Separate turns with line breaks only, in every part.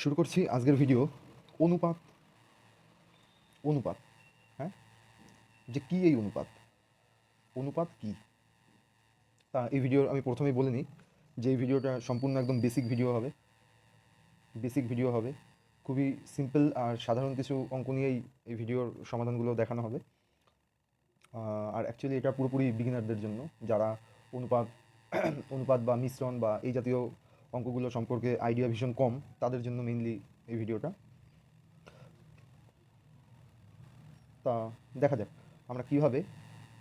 শুরু করছি আজকের ভিডিও। অনুপাত। অনুপাত, হ্যাঁ, যে কী এই অনুপাত? অনুপাত কী? তা এই ভিডিওর আমি প্রথমেই বলে নিই যে এই ভিডিওটা সম্পূর্ণ একদম বেসিক ভিডিও হবে। খুবই সিম্পল আর সাধারণ কিছু অঙ্ক নিয়েই এই ভিডিওর সমাধানগুলো দেখানো হবে। আর অ্যাকচুয়ালি এটা পুরোপুরি বিগিনারদের জন্য, যারা অনুপাত অনুপাত বা মিশ্রণ বা এই জাতীয় অঙ্কগুলো সম্পর্কে আইডিয়া ভীষণ কম, তাদের জন্য মেইনলি এই ভিডিওটা। তা দেখা যাক আমরা কীভাবে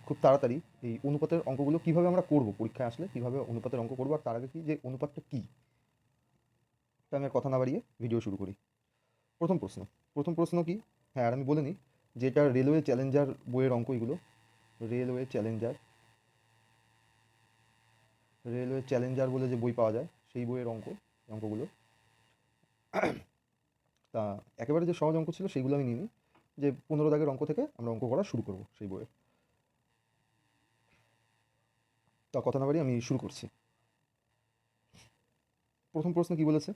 খুব তাড়াতাড়ি এই অনুপাতের অঙ্কগুলো কীভাবে আমরা করব, পরীক্ষায় আসলে কীভাবে অনুপাতের অঙ্ক করবো। আর তার আগে কি যে অনুপাতটা কী, তা আমি আর কথা না বাড়িয়ে ভিডিও শুরু করি। প্রথম প্রশ্ন কি? হ্যাঁ, আর আমি বলে নিই যে এটা রেলওয়ে চ্যালেঞ্জার বইয়ের অঙ্ক এগুলো। রেলওয়ে চ্যালেঞ্জার বলে যে বই পাওয়া যায়, সেই বইয়ের অঙ্কগুলো। তা একেবারে যে সহজ অঙ্ক ছিল সেইগুলো আমি নিইনি, যে 15 দাগের অঙ্ক থেকে আমরা অঙ্ক করা শুরু করব সেই বইয়ের। তা কথা না বাড়িয়ে আমি শুরু করছি। প্রথম প্রশ্ন কি বলেছে?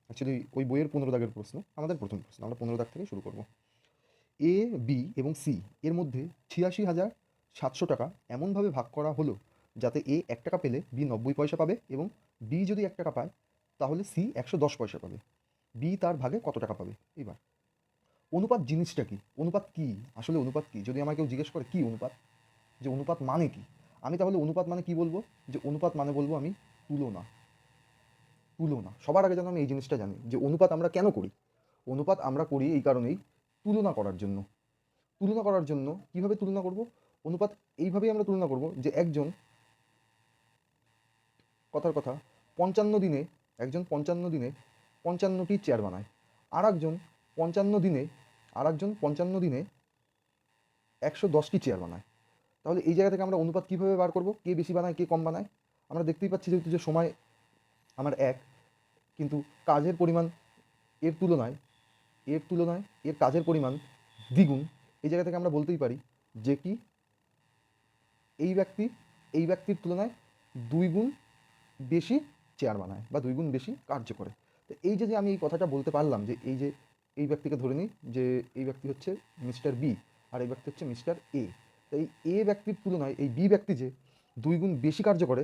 অ্যাকচুয়ালি ওই বইয়ের 15 দাগের প্রশ্ন, আমাদের প্রথম প্রশ্ন, আমরা 15 দাগ থেকে শুরু করব। এ, বি এবং সি এর মধ্যে 86,700 টাকা এমনভাবে ভাগ করা হলো যাতে এ 1 টাকা পেলে বি 90 পয়সা পাবে, এবং বি যদি 1 টাকা পায় তাহলে সি 110 পয়সা পাবে। বি তার ভাগে কত টাকা পাবে? এবার অনুপাত জিনিসটা কি? অনুপাত কি? আসলে অনুপাত কি? যদি আমাকে কেউ জিজ্ঞেস করে কি অনুপাত, যে অনুপাত মানে কি, আমি তাহলে অনুপাত মানে কি বলবো? যে অনুপাত মানে বলবো আমি তুলনা। সবার আগে যেন আমি এই জিনিসটা জানি যে অনুপাত আমরা কেন করি। অনুপাত আমরা করি এই কারণেই, তুলনা করার জন্য। কিভাবে তুলনা করব? অনুপাত এইভাবেই আমরা তুলনা করব যে কথার কথা 55 দিনে, একজন 55 দিনে 55টি চেয়ার বানায়, আর একজন 55 দিনে 110টি চেয়ার বানায়। তাহলে এই জায়গা থেকে আমরা অনুপাত কীভাবে বার করব? কে বেশি বানায়, কে কম বানায়? আমরা দেখতেই পাচ্ছি যেহেতু যে সময় আমার এক, কিন্তু কাজের পরিমাণ এর তুলনায় এর কাজের পরিমাণ দ্বিগুণ। এই জায়গা থেকে আমরা বলতেই পারি যে কি এই ব্যক্তির তুলনায় 2 গুণ বেশি চেয়ার বানায় বা 2 গুণ বেশি কার্য করে। তো এই যে আমি এই কথাটা বলতে পারলাম যে এই ব্যক্তিকে ধরে নিই যে এই ব্যক্তি হচ্ছে মিস্টার বি, আর এই ব্যক্তি হচ্ছে মিস্টার এ। তো এই এ ব্যক্তির তুলনায় এই বি ব্যক্তি যে 2 গুণ বেশি কার্য করে,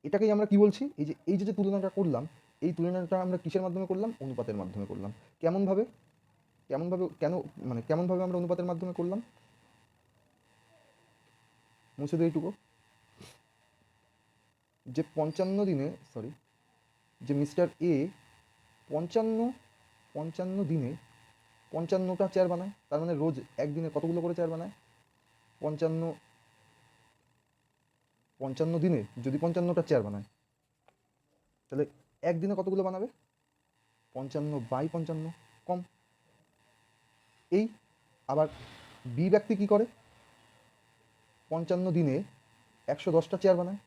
এটাকেই আমরা কি বলছি? এই যে তুলনাটা করলাম, এই তুলনাটা আমরা কিসের মাধ্যমে করলাম? অনুপাতের মাধ্যমে করলাম। কেমনভাবে? কেমনভাবে আমরা অনুপাতের মাধ্যমে করলাম? মুছে দিই এইটুকু, যে 55 দিনে, যে মিস্টার এ 55 দিনে 55টা চেয়ার বানায়, তার মানে রোজ একদিনে কতগুলো করে চেয়ার বানায়? 55 দিনে যদি 55টা চেয়ার বানায়, তাহলে একদিনে কতগুলো বানাবে? 55/55, কম। এই আবার বি ব্যক্তি কি করে? 55 দিনে 110টা চেয়ার বানায়,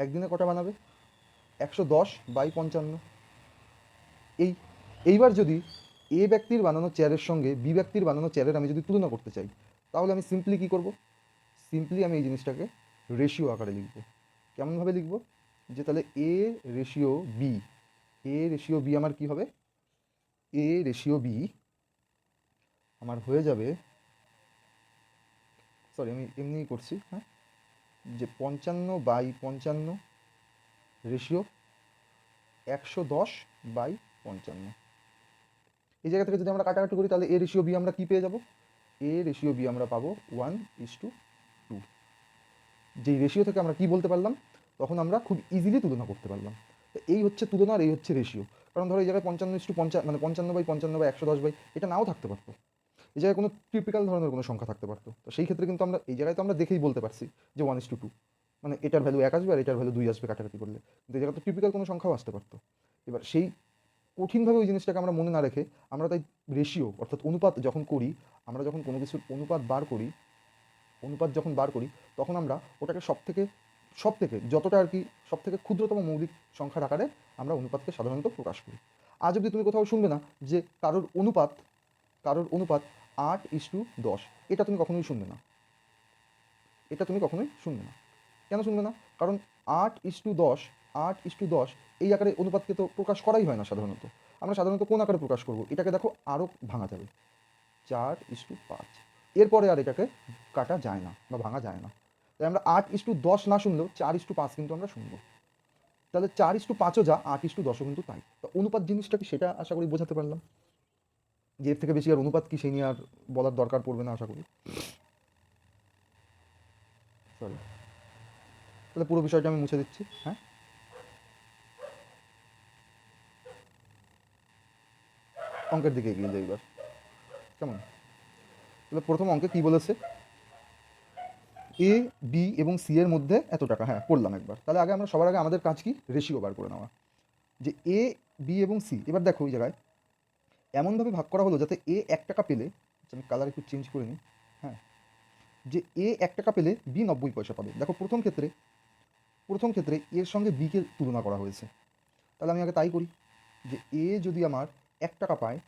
একদিনে কটা বানাবে? 110/55। এইবার যদি এ ব্যক্তির বানানো চেয়ারের সঙ্গে বি ব্যক্তির বানানো চেয়ারের আমি যদি তুলনা করতে চাই, তাহলে আমি সিম্পলি কী করব? সিম্পলি আমি এই জিনিসটাকে রেশিও আকারে লিখব। কেমনভাবে লিখব? যে তাহলে এ রেশিও বি আমার কী হবে? এ রেশিও বি আমার হয়ে যাবে, আমি এমনিই করছি, হ্যাঁ, যে 55/55 রেশিও 110/55। এই জায়গা থেকে যদি আমরা কাটাকাটি করি, তাহলে এ রেশিও বি আমরা কী পেয়ে যাব? এ রেশিও বি আমরা পাবো 1:2। যেই রেশিও থেকে আমরা কি বলতে পারলাম, তখন আমরা খুব ইজিলি তুলনা করতে পারলাম। তো এই হচ্ছে তুলনা আর এই হচ্ছে রেশিও। কারণ ধরো এই জায়গায় 55:50, মানে 55/55 বা 110 এটা নাও থাকতে পারতো। এই জায়গায় কোনো টিপিক্যাল ধরনের কোনো সংখ্যা থাকতে পারতো। তো সেই ক্ষেত্রে কিন্তু আমরা এই জায়গায় তো আমরা দেখেই বলতে পারছি যে 1:2, মানে এটার ভ্যালু 1 আসবে আর এটার ভ্যালু 2 আসবে কাটাকাটি করলে। কিন্তু এই জায়গায় তো টিপিক্যাল কোনো সংখ্যাও আসতে পারতো। এবার সেই কঠিনভাবে ওই জিনিসটাকে আমরা মনে না রেখে, আমরা তাই রেশিও অর্থাৎ অনুপাত যখন করি, আমরা যখন কোনো কিছুর অনুপাত যখন বার করি, তখন আমরা ওটাকে সবথেকে যতটা আর কি সবথেকে ক্ষুদ্রতম মৌলিক সংখ্যার আকারে আমরা অনুপাতকে সাধারণত প্রকাশ করি। আজ অবধি তুমি কোথাও শুনবে না যে কারোর অনুপাত 8:10, এটা তুমি কখনোই শুনবে না। কেন শুনবে না? কারণ 8:10 8:10 এই আকারে অনুপাতকে তো প্রকাশ করাই হয় না সাধারণত। আমরা সাধারণত কোন আকারে প্রকাশ করব? এটাকে দেখো আরও ভাঙা যাবে, 4:5। এরপরে আর এটাকে কাটা যায় না বা ভাঙা যায় না। তাই আমরা 8:10 না শুনলেও 4:5 কিন্তু আমরা শুনবো। তাহলে 4:5ও যা, 8:10ও কিন্তু তাই। তো অনুপাত জিনিসটা কি সেটা আশা করি বোঝাতে পারলাম। যে এর থেকে বেশি আর অনুপাত কি সেই নিয়ে আর বলার দরকার পড়বে না আশা করি। সরি, তাহলে পুরো বিষয়টা আমি মুছে দিচ্ছি। হ্যাঁ, অঙ্কের দিকে এগিয়ে যাই এবার, কেমন? তাহলে প্রথম অঙ্কে কি বলেছে? এ, বি এবং সি এর মধ্যে এত টাকা। হ্যাঁ, করলাম একবার। তাহলে আগে আমরা সবার আগে আমাদের কাজ কি? রেশিও বার করে নেওয়া। যে এ, বি এবং সি, এবার দেখো ওই জায়গায় এমনভাবে ভাগ করা হলো যাতে এ 1 টাকা পেলে, আমি কালার একটু চেঞ্জ করে নিই। হ্যাঁ, যে এ 1 টাকা পেলে বি 90 পয়সা পাবে। দেখো প্রথম ক্ষেত্রে এর সঙ্গে বিকে তুলনা করা হয়েছে। তাহলে আমি আগে তাই করি, যে এ যদি আমার 1 টাকা পায়,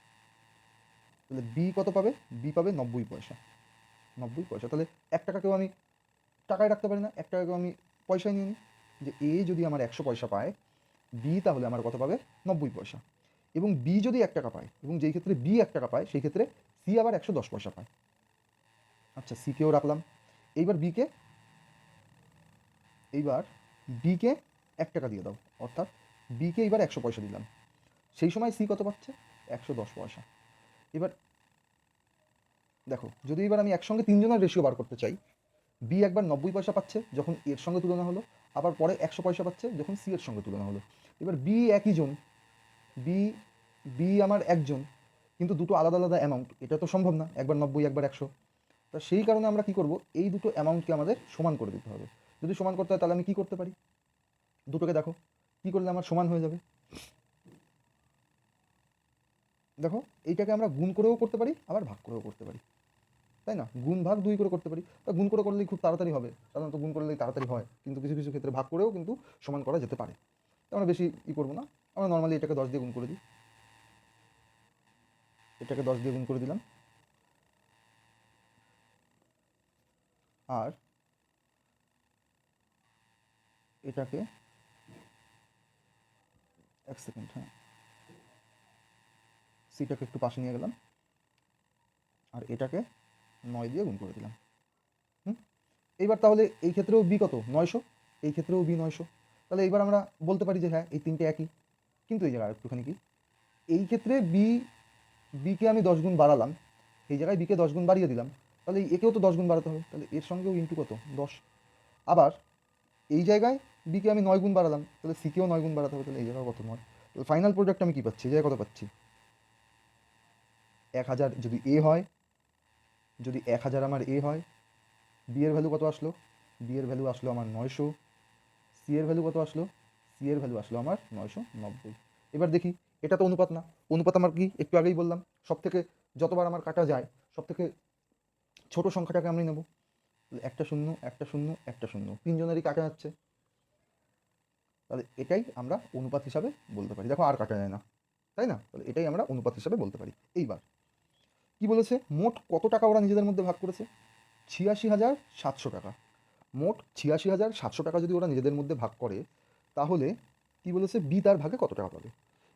তাহলে বি কত পাবে? বি পাবে 90 পয়সা। 90 পয়সা, তাহলে 1 টাকাকেও আমি টাকায় রাখতে পারি না, 1 টাকাকেও আমি পয়সায় নিয়ে নিই। যে এ যদি আমার 100 পয়সা পায়, বি তাহলে আমার কত পাবে? 90 পয়সা। এবং বি যদি 1 টাকা পায়, এবং যেই ক্ষেত্রে বি 1 টাকা পায় সেই ক্ষেত্রে সি আবার 110 পয়সা পায়। আচ্ছা, সিকেও রাখলাম। এইবার বিকে 1 টাকা দিয়ে দাও, অর্থাৎ বিকে এবার 100 পয়সা দিলাম। সেই সময় সি কত পাচ্ছে? 110 পয়সা। এবার দেখো, যদি এবার আমি একসঙ্গে তিনজনের রেশিও বার করতে চাই, বি একবার 90 পয়সা পাচ্ছে যখন এর সঙ্গে তুলনা হলো, আবার পরে 100 পয়সা পাচ্ছে যখন সি এর সঙ্গে তুলনা হলো। এবার বি একই জন, বি বি আমার একজন, কিন্তু দুটো আলাদা আলাদা অ্যামাউন্ট, এটা তো সম্ভব না, একবার 90 একবার 100। তা সেই কারণে আমরা কি করব? এই দুটো অ্যামাউন্টকে আমাদের সমান করে দিতে হবে। যদি সমান করতে হয় তাহলে আমি কি করতে পারি? দুটোকে দেখো কি করলে আমার সমান হয়ে যাবে। দেখো, এইটাকে আমরা গুণ করেও করতে পারি, আবার ভাগ করেও করতে পারি, তাই না? গুণ ভাগ 2 করে করতে পারি। তা গুণ করে করলেই খুব তাড়াতাড়ি হবে, সাধারণত গুণ করলেই তাড়াতাড়ি হয়, কিন্তু কিছু কিছু ক্ষেত্রে ভাগ করেও কিন্তু সমান করা যেতে পারে। তো আমরা বেশি করবো না, আমরা নর্মালি এটাকে 10 দিয়ে গুণ করে দিই। এটাকে 10 দিয়ে গুণ করে দিলাম, আর এটাকে 1 সেকেন্ড, হ্যাঁ, সিটাকে একটু পাশে নিয়ে গেলাম, আর এটাকে 9 দিয়ে গুণ করে দিলাম। এইবার তাহলে এই ক্ষেত্রেও বি কত? 900, এই ক্ষেত্রেও বি 900। তাহলে এইবার আমরা বলতে পারি যে হ্যাঁ, এই তিনটে একই। কিন্তু এই জায়গায় একটুখানি কি, এই ক্ষেত্রে বিকে আমি 10 গুণ বাড়ালাম, এই জায়গায় বিকে 10 গুণ বাড়িয়ে দিলাম, তাহলে একেও তো 10 গুণ বাড়াতে হবে, তাহলে এর সঙ্গেও ইন্টু কত? 10। আবার এই জায়গায় বিকে আমি 9 গুণ বাড়ালাম, তাহলে সিকেও 9 গুণ বাড়াতে হবে, তাহলে এই জায়গায় কত? 9। তাহলে ফাইনাল প্রোডাক্ট আমি কী পাচ্ছি? এই জায়গায় কত পাচ্ছি? 1000 যদি এ হয়, যদি 1000 আমার এ হয়, বি এর ভ্যালু কত আসলো? বি এর ভ্যালু আসলো আমার 900। সি এর ভ্যালু কত আসলো? সি এর ভ্যালু আসলো আমার 990। এবার দেখি, এটা তো অনুপাত না। অনুপাত আমার কি? একটু আগেই বললাম, সব থেকে যতবার আমার কাটা যায় সব থেকে ছোট সংখ্যাটাকে আমি নেব। একটা শূন্য, একটা শূন্য, একটা শূন্য, তিনজনেরই কাটা যাচ্ছে, তাহলে এটাই আমরা অনুপাত হিসাবে বলতে পারি। দেখো, আর কাটা যায় না, তাই না? তাহলে এটাই আমরা অনুপাত হিসাবে বলতে পারি। এইবার কি বলেছে? মোট কত টাকা ওরা নিজেদের মধ্যে ভাগ করেছে? 86,700 টাকা। মোট 86,700 টাকা যদি ওরা নিজেদের মধ্যে ভাগ করে, তাহলে কি বলেছে? বি তার ভাগে কত টাকা পাবে?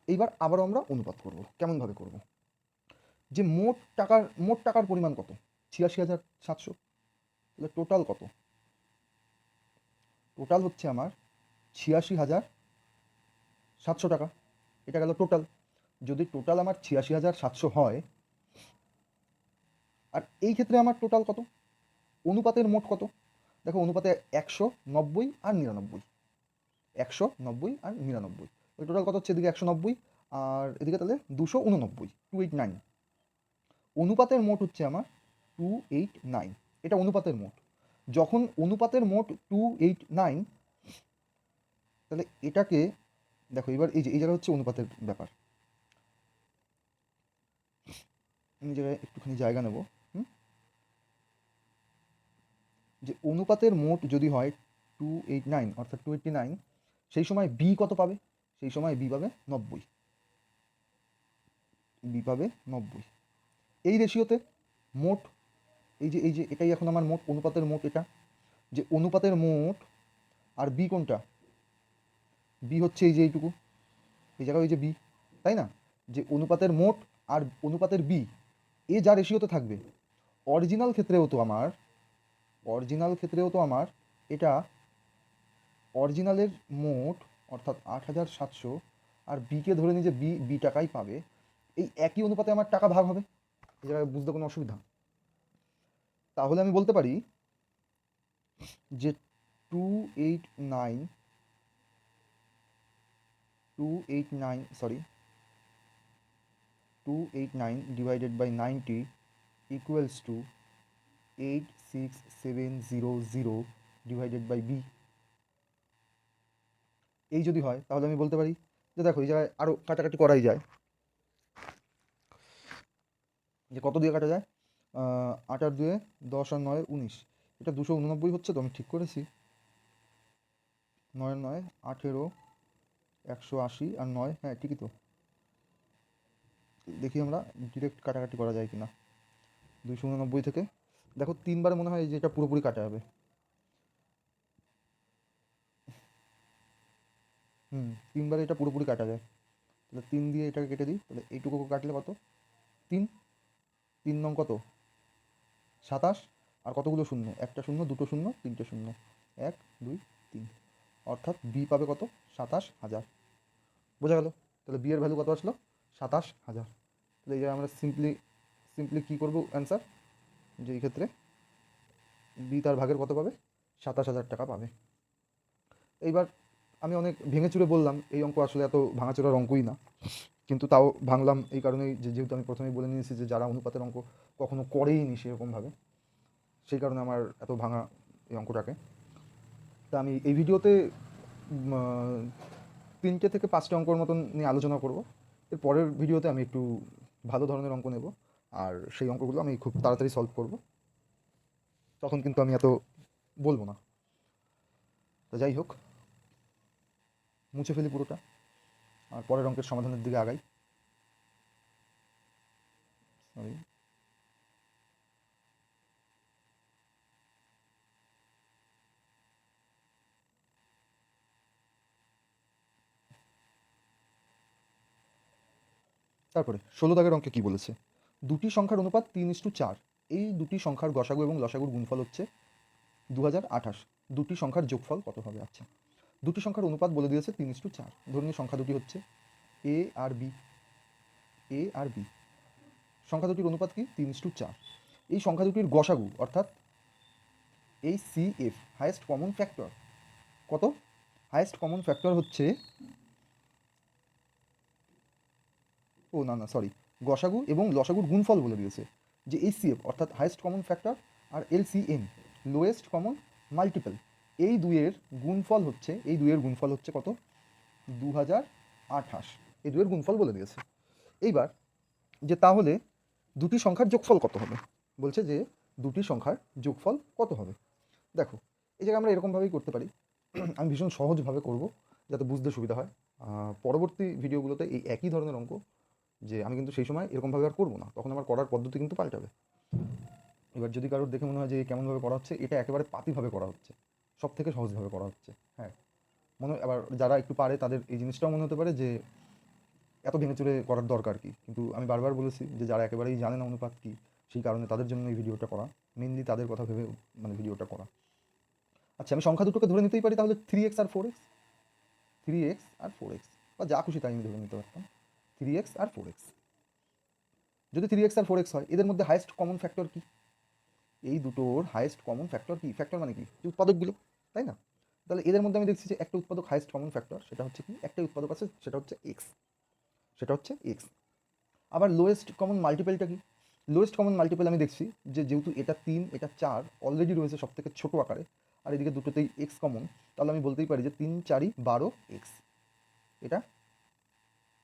এইবার আবারও আমরা অনুপাত করব। কেমনভাবে করব? যে মোট টাকার পরিমাণ কত? 86,700, তাহলে টোটাল কত? টোটাল হচ্ছে আমার 86,700 টাকা। এটা গেল টোটাল। যদি টোটাল আমার 86,700 হয়, আর এই ক্ষেত্রে আমার টোটাল কত? অনুপাতের মোট কত? দেখো, অনুপাতে 190 আর 99, 190 আর 99, ওই টোটাল কত হচ্ছে? এদিকে 190 আর এদিকে তাহলে 289, 289। অনুপাতের মোট হচ্ছে আমার 289, এটা অনুপাতের মোট। যখন অনুপাতের মোট 289, তাহলে এটাকে দেখো, এবার এই জায়গায় হচ্ছে অনুপাতের ব্যাপার। আমি জায়গায় একটুখানি জায়গা নেব। যে অনুপাতের মোট যদি হয় 289, অর্থাৎ 289, সেই সময় বি কত পাবে? সেই সময় বি পাবে 90। বি পাবে 90। এই রেশিওতে মোট, এই যে এটাই এখন আমার মোট, অনুপাতের মোট এটা। যে অনুপাতের মোট, আর বি কোনটা? বি হচ্ছে এই যে এইটুকু, এই জায়গায় ওই যে বি, তাই না? যে অনুপাতের মোট আর অনুপাতের বি এ যা রেশিওতে থাকবে, অরিজিনাল ক্ষেত্রেও তো আমার এটা অরিজিনালের মোট অর্থাৎ 8,700 আর বিকে ধরে নিই যে বি টাকাই পাবে, এই একই অনুপাতে আমার টাকা ভাগ হবে। এই জায়গায় বুঝতে কোনো অসুবিধা? তাহলে আমি বলতে পারি যে 289 divided by 90 equals to 86700 divided by B. এই যদি হয় তাহলে আমি বলতে পারি যে দেখো এই জায়গায় আরও কাটাকাটি করাই যায়, যে কত দিয়ে কাটা যায়, 8 আর 2 10 আর 9 19, এটা 289 হচ্ছে তো, আমি ঠিক করেছি। 9 9 18 180 আর 9, হ্যাঁ ঠিকই তো। দেখি আমরা ডিরেক্ট কাটাকাটি করা যায় কিনা। 289 থেকে দেখো 3বার মনে হয় যে এটা পুরোপুরি কাটা যাবে। 3বার এটা পুরোপুরি কাটা যায়। তাহলে 3 দিয়ে এটাকে কেটে দিই, তাহলে এইটুকু কাটলে কত, 3, 3 নং কত 27, আর কতগুলো শূন্য, একটা শূন্য, দুটো শূন্য, তিনটে শূন্য, 1 2 3, অর্থাৎ বি পাবে কত, 27,000। বোঝা গেল? তাহলে বি এর ভ্যালু কত আসলো, 27,000। তাহলে এই জায়গায় আমরা সিম্পলি কী করবো অ্যান্সার, যে এই ক্ষেত্রে বি তার ভাগের কত পাবে, 27,000 টাকা পাবে। এইবার আমি অনেক ভেঙে চুরে বললাম, এই অঙ্ক আসলে এত ভাঙাচোরার অঙ্কই না, কিন্তু তাও ভাঙলাম এই কারণেই যে যেহেতু আমি প্রথমেই বলে নিয়েছি যে যারা অনুপাতের অঙ্ক কখনো করেই নি সেরকমভাবে, সেই কারণে আমার এত ভাঙা এই অঙ্কটাকে। তা আমি এই ভিডিওতে 3টে থেকে 5টে অঙ্কর মতন নিয়ে আলোচনা করব। এর পরের ভিডিওতে আমি একটু ভালো ধরনের অঙ্ক নেব, আর সেই অঙ্কগুলো আমি খুব তাড়াতাড়ি সলভ করব, তখন কিন্তু আমি এত বলবো না। তো যাই হোক, মুছে ফেলি পুরোটা, আর পরের অঙ্কের সমাধানের দিকে আগাই। সরি, তারপরে 16 দাগের অঙ্কে কি বলেছে, দুটি সংখ্যার অনুপাত 3:4, এই দুটি সংখ্যার গসাগু এবং লসাগুর গুণফল হচ্ছে 2028, দুটি সংখ্যার যোগফল কত হবে? আচ্ছা, দুটি সংখ্যার অনুপাত বলে দিয়েছে 3:4, ধরুন সংখ্যা দুটি হচ্ছে এ আর বি, সংখ্যা দুটির অনুপাত কি 3:4। এই সংখ্যা দুটির গসাগু অর্থাৎ এই CF হাইয়েস্ট কমন ফ্যাক্টর কত, হাইয়েস্ট কমন ফ্যাক্টর হচ্ছে, গসাগু এবং লসাগুর গুণফল বলে দিয়েছে, যে HCF অর্থাৎ হাইয়েস্ট কমন ফ্যাক্টর আর LCM লোয়েস্ট কমন মাল্টিপল, এই দুইয়ের গুণফল হচ্ছে কত, 2028, এই দুইয়ের গুণফল বলে দিয়েছে। এইবার যে তাহলে দুটি সংখ্যার যোগফল কত হবে, বলছে যে দুটি সংখ্যার যোগফল কত হবে। দেখো এই জায়গায় আমরা এরকমভাবেই করতে পারি, আমি ভীষণ সহজভাবে করব যাতে বুঝতে সুবিধা হয়। পরবর্তী ভিডিওগুলোতে এই একই ধরনের অঙ্ক, যে আমি কিন্তু সেই সময় এরকমভাবে আর করবো না, তখন আমার করার পদ্ধতি কিন্তু পাল্টাবে। এবার যদি কারোর দেখে মনে হয় যে কেমনভাবে করা হচ্ছে, এটা একেবারে পাতিভাবে করা হচ্ছে, সব থেকে সহজভাবে করা হচ্ছে। হ্যাঁ, আবার যারা একটু পারে তাদের এই জিনিসটাও মনে হতে পারে যে এত ভেঙে চুরে করার দরকার কি, কিন্তু আমি বারবার বলেছি যে যারা একেবারেই জানে না অনুপাত কী, সেই কারণে তাদের জন্য এই ভিডিওটা করা, মেনলি তাদের কথা ভেবে ভিডিওটা করা। আচ্ছা, আমি সংখ্যা দুটোকে ধরে নিতেই পারি তাহলে 3x আর 4x, বা যা খুশি তাই আমি ধরে নিতে পারতাম, 3x আর 4x। যদি 3x আর 4x হয়, এদের মধ্যে হাইয়েস্ট কমন ফ্যাক্টর কি, এই দুটোর হাইয়েস্ট কমন ফ্যাক্টর কি, ফ্যাক্টর মানে কি, উৎপাদকগুলো, তাই না? তাহলে এদের মধ্যে আমি দেখছি যে একটা উৎপাদক হাইয়েস্ট কমন ফ্যাক্টর, সেটা হচ্ছে কি, একটা উৎপাদক আছে সেটা হচ্ছে এক্স। আবার লোয়েস্ট কমন মাল্টিপেলটা কি, লোয়েস্ট কমন মাল্টিপেল আমি দেখছি যে যেহেতু এটা 3 এটা 4 অলরেডি রয়েছে সব থেকে ছোটো আকারে, আর এদিকে দুটোতেই এক্স কমন, তাহলে আমি বলতেই পারি যে 3 4 12x, এটা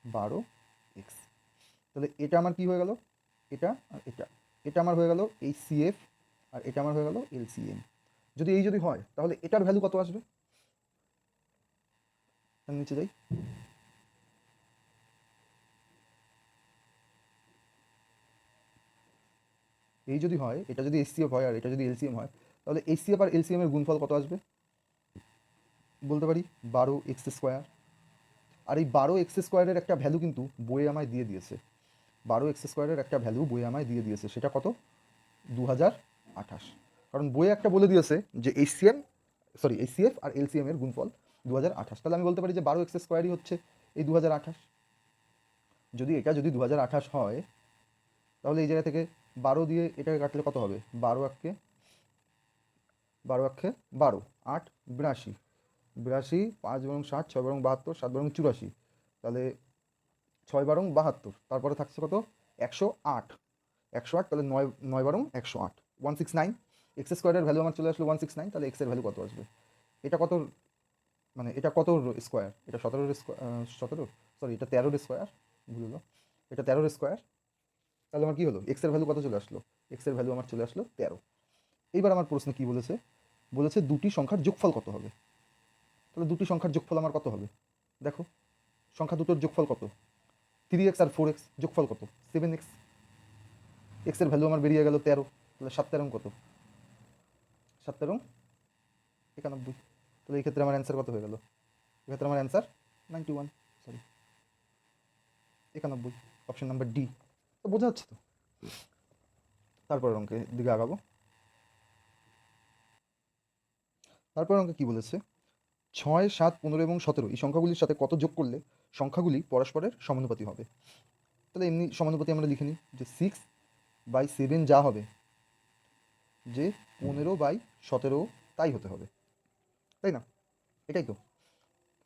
12x। তাহলে এটা আমার কি হয়ে গেল, এটা আর এটা আমার হয়ে গেল এই CF, আর এটা আমার হয়ে গেল LCM। যদি হয় তাহলে এটার ভ্যালু কত আসবে, নিচে যাই, এই যদি হয়, এটা যদি HCF হয় আর এটা যদি LCM হয়, তাহলে HCF আর LCM এর গুণফল কত আসবে, বলতে পারি 12x²। আর এই 12x² একটা ভ্যালু কিন্তু বইয়ে আমায় দিয়ে দিয়েছে, 12x² একটা ভ্যালু বইয়ে আমায় দিয়ে দিয়েছে, সেটা কত? 2028। কারণ বইয়ে একটা বলে দিয়েছে যে এইচসিএফ আর এলসিএম এর গুণফল 2028। তাহলে আমি বলতে পারি যে 12x² হচ্ছে এই 2028। যদি 2028 হয়, তাহলে এই জায়গা থেকে 12 দিয়ে এটাকে কাটলে কত হবে? 12 একে 12, 8 82, 82, 5 বরং 60, 6 বরং 72, 7 বরং 84, তাহলে 6 বারং 72, তারপরে থাকছে কত? 108, 108, তাহলে 9 বারং 108, 169। x² ভ্যালু আমার চলে আসলো 169, তাহলে x এর ভ্যালু কত আসবে? এটা কত, মানে এটা কত স্কোয়ার? এটা 17, সরি এটা 13 স্কোয়ার, ভুল হলো, এটা 13 স্কোয়ার। তাহলে আমার কি হলো? x এর ভ্যালু কত চলে আসলো? x এর ভ্যালু আমার চলে আসলো 13। এইবার আমার প্রশ্নে কি বলেছে? বলেছে দুটি সংখ্যার যোগফল কত হবে। তাহলে দুটি সংখ্যার যোগফল আমার কত হবে? দেখো, সংখ্যা দুটোর যোগফল কত? 3x আর 4x, যোগফল কত? 7x। x এর ভ্যালু আমার বেরিয়ে গেল 13, তাহলে 7 13 কত? 7 13 91। তাহলে এই ক্ষেত্রে আমার অ্যান্সার কত হয়ে গেল? এক্ষেত্রে আমার answer 91, sorry 91, option number D. তো বোঝা যাচ্ছে তো? তারপর অঙ্কের দিকে আগাবো। তারপর অঙ্কে কি বলেছে? 6, 7, 15 এবং 17 এই সংখ্যাগুলির সাথে কত যোগ করলে সংখ্যাগুলি পরস্পরের সমানুপাতি হবে? তাহলে এমনি সমানুপাতি আমরা লিখে নিই যে 6/7 যা হবে, যে 15/17 তাই হতে হবে, তাই না? এটাই তো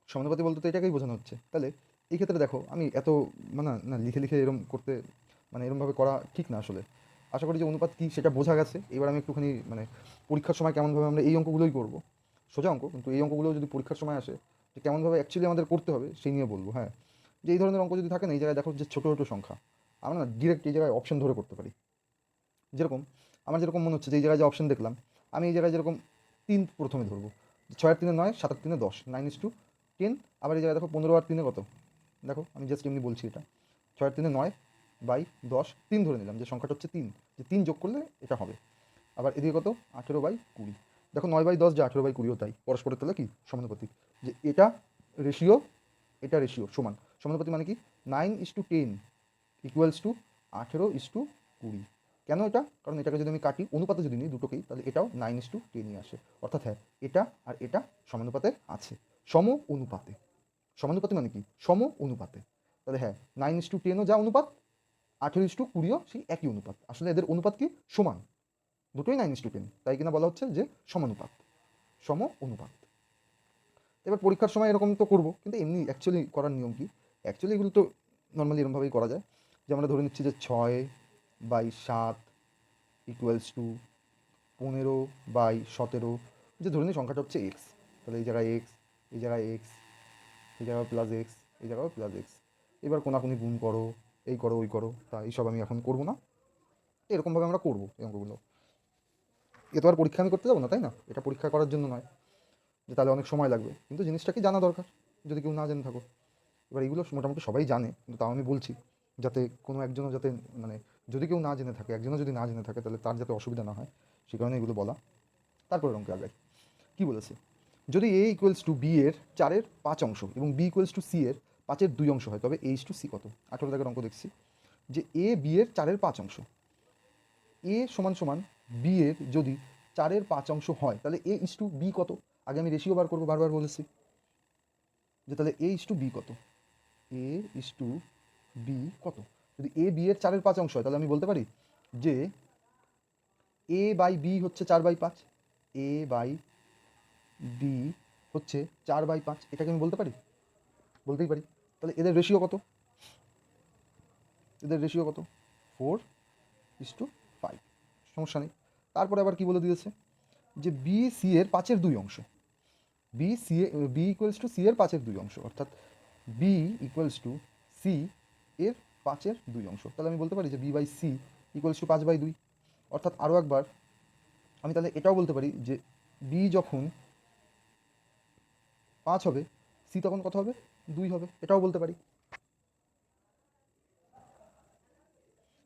সমানুপাতি বলতে, তো এটাকেই বোঝানো হচ্ছে। তাহলে এই ক্ষেত্রে দেখো, আমি এত মানে না লিখে লিখে এরম করতে, মানে এরমভাবে করা ঠিক না আসলে। আশা করি যে অনুপাত কী সেটা বোঝা গেছে। এবার আমি একটুখানি মানে পরীক্ষার সময় কেমনভাবে আমরা এই অঙ্কগুলোই করবো, সোজা অঙ্ক, কিন্তু এই অঙ্কগুলো যদি পরীক্ষার সময় আসে যে কেমনভাবে অ্যাকচুয়ালি আমাদের করতে হবে সেই নিয়ে বলবো। হ্যাঁ, যে এই ধরনের অঙ্ক যদি থাকে না, এই জায়গায় দেখো যে ছোটো ছোটো সংখ্যা, আমরা না ডিরেক্ট এই জায়গায় অপশন ধরে করতে পারি। যেরকম আমার যেরকম মনে হচ্ছে যে এই জায়গায় যে অপশন দেখলাম, আমি এই জায়গায় যেরকম 3 প্রথমে ধরবো, 6 আর 3 9, 7 আর 3 10, 9:10। আবার এই জায়গায় দেখো 15 আর 3 কত, দেখো আমি জাস্ট এমনি বলছি, এটা 6 আর 3 9/10, 3 ধরে নিলাম যে সংখ্যাটা হচ্ছে 3, যে 3 যোগ করলে এটা হবে। আবার এদিকে কত? 18/20। দেখো 9/10 যে 18/20ও তাই, পরস্পরের তাহলে কি সমানুপাতিক, যে এটা রেশিও, এটা রেশিও সমান। সমানুপাতি মানে কি? 9:10 ইকুয়ালস টু 18:20। কেন এটা? কারণ এটাকে যদি আমি কাটি, অনুপাতে যদি নিই দুটোকেই, তাহলে এটাও 9:10 আসে। অর্থাৎ হ্যাঁ, এটা আর এটা সমানুপাতে আছে, সম অনুপাতে। সমানুপাতে মানে কি? সম অনুপাতে। তাহলে হ্যাঁ, 9:10ও যা অনুপাত, 18:20ও সেই একই অনুপাত। আসলে এদের অনুপাত কি? সমান, দুটোই 9:10, তাই কিনা বলা হচ্ছে যে সমানুপাত, সম অনুপাত। এবার পরীক্ষার সময় এরকম তো করবো, কিন্তু এমনি অ্যাকচুয়ালি করার নিয়ম কি? অ্যাকচুয়ালি এগুলো তো নর্মালি এরকমভাবেই করা যায়, যে আমরা ধরে নিচ্ছি যে 6/7 ইকুয়ালস টু 15/17, যে ধরে নিই সংখ্যাটা হচ্ছে এক্স। তাহলে এই জায়গায় এক্স, এই জায়গায় এক্স, এই জায়গায় প্লাস এক্স, এই জায়গায় প্লাস এক্স। এবার কোনাকুনি গুণ করো, এই করো ওই করো, তা এইসব আমি এখন করবো না। এরকমভাবে আমরা করবো এই অঙ্কগুলো। এ তো আর পরীক্ষা আমি করতে যাবো না, তাই না? এটা পরীক্ষা করার জন্য নয় যে তাহলে অনেক সময় লাগবে, কিন্তু জিনিসটা কি জানা দরকার, যদি কেউ না জেনে থাকো। এবার এগুলো মোটামুটি সবাই জানে, কিন্তু তাও আমি বলছি যাতে কোনো একজনও যাতে, মানে যদি কেউ না জেনে থাকে, একজনও যদি না জেনে থাকে, তাহলে তার যাতে অসুবিধা না হয়, সেই কারণে এগুলো বলা। তারপরে অঙ্কে আগাই। কী বলেছে? যদি a ইকুয়ালস টু বি এর 4/5 অংশ এবং b ইকুয়ালস টু সি এর 5/2 অংশ হয়, তবে a/c কত? 18 দাগের অঙ্ক দেখছি যে a b এর 4/5 অংশ, a সমান সমান b এর যদি 4/5 অংশ হয়, তাহলে a/b কত? আগে আমি রেশিও বার করবো, বারবার বলেছি যে তাহলে a/b কত, a/b কত? যদি a b এর 4/5 অংশ হয়, তাহলে আমি বলতে পারি যে a/b হচ্ছে 4/5, a/b হচ্ছে 4/5, এটাকে আমি বলতে পারি, বলতেই পারি। তাহলে এদের রেশিও কত? এদের রেশিও কত? 4:5, সমস্যা নেই। তারপরে আবার কি বলে দিয়েছে? যে বি সি এর 5/2 অংশ, বি ইকুয়ালস টু সি এর 5/2 অংশ, অর্থাৎ বি ইকুয়ালস টু সি এর 5/2 অংশ। তাহলে আমি বলতে পারি যে b/c ইকুয়ালস টু 5/2। অর্থাৎ আরও একবার আমি তাহলে এটাও বলতে পারি যে বি যখন 5 হবে, সি তখন কত হবে? 2 হবে, এটাও বলতে পারি।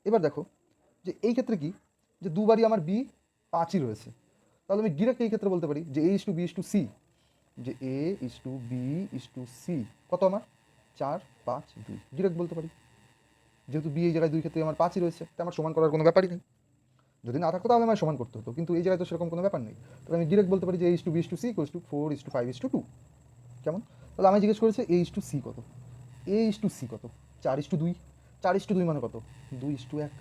এবার দেখো যে এই ক্ষেত্রে কি, যে দুবারই আমার বি 5ই রয়েছে, তাহলে আমি ডিরেক্ট এই ক্ষেত্রে বলতে পারি যে a/b/c, যে a/b/c কত আমার? 4 5 2 ডিরেক্ট বলতে পারি। যেহেতু বি এই জায়গায় 2 ক্ষেত্রে আমার 5ই রয়েছে, তাই আমার সমান করার কোনো ব্যাপারই নেই। যদি না থাকতো তাহলে আমার সমান করতে হতো, কিন্তু এই জায়গায় তো সেরকম কোনো ব্যাপার নেই। তাহলে আমি ডিরেক্ট বলতে পারি যে A/B/C = 4:5:2। কেমন? তাহলে আমি জিজ্ঞেস করেছে A/C কত, A/C কত, 4:2। 4:2 মানে কত, 2:1।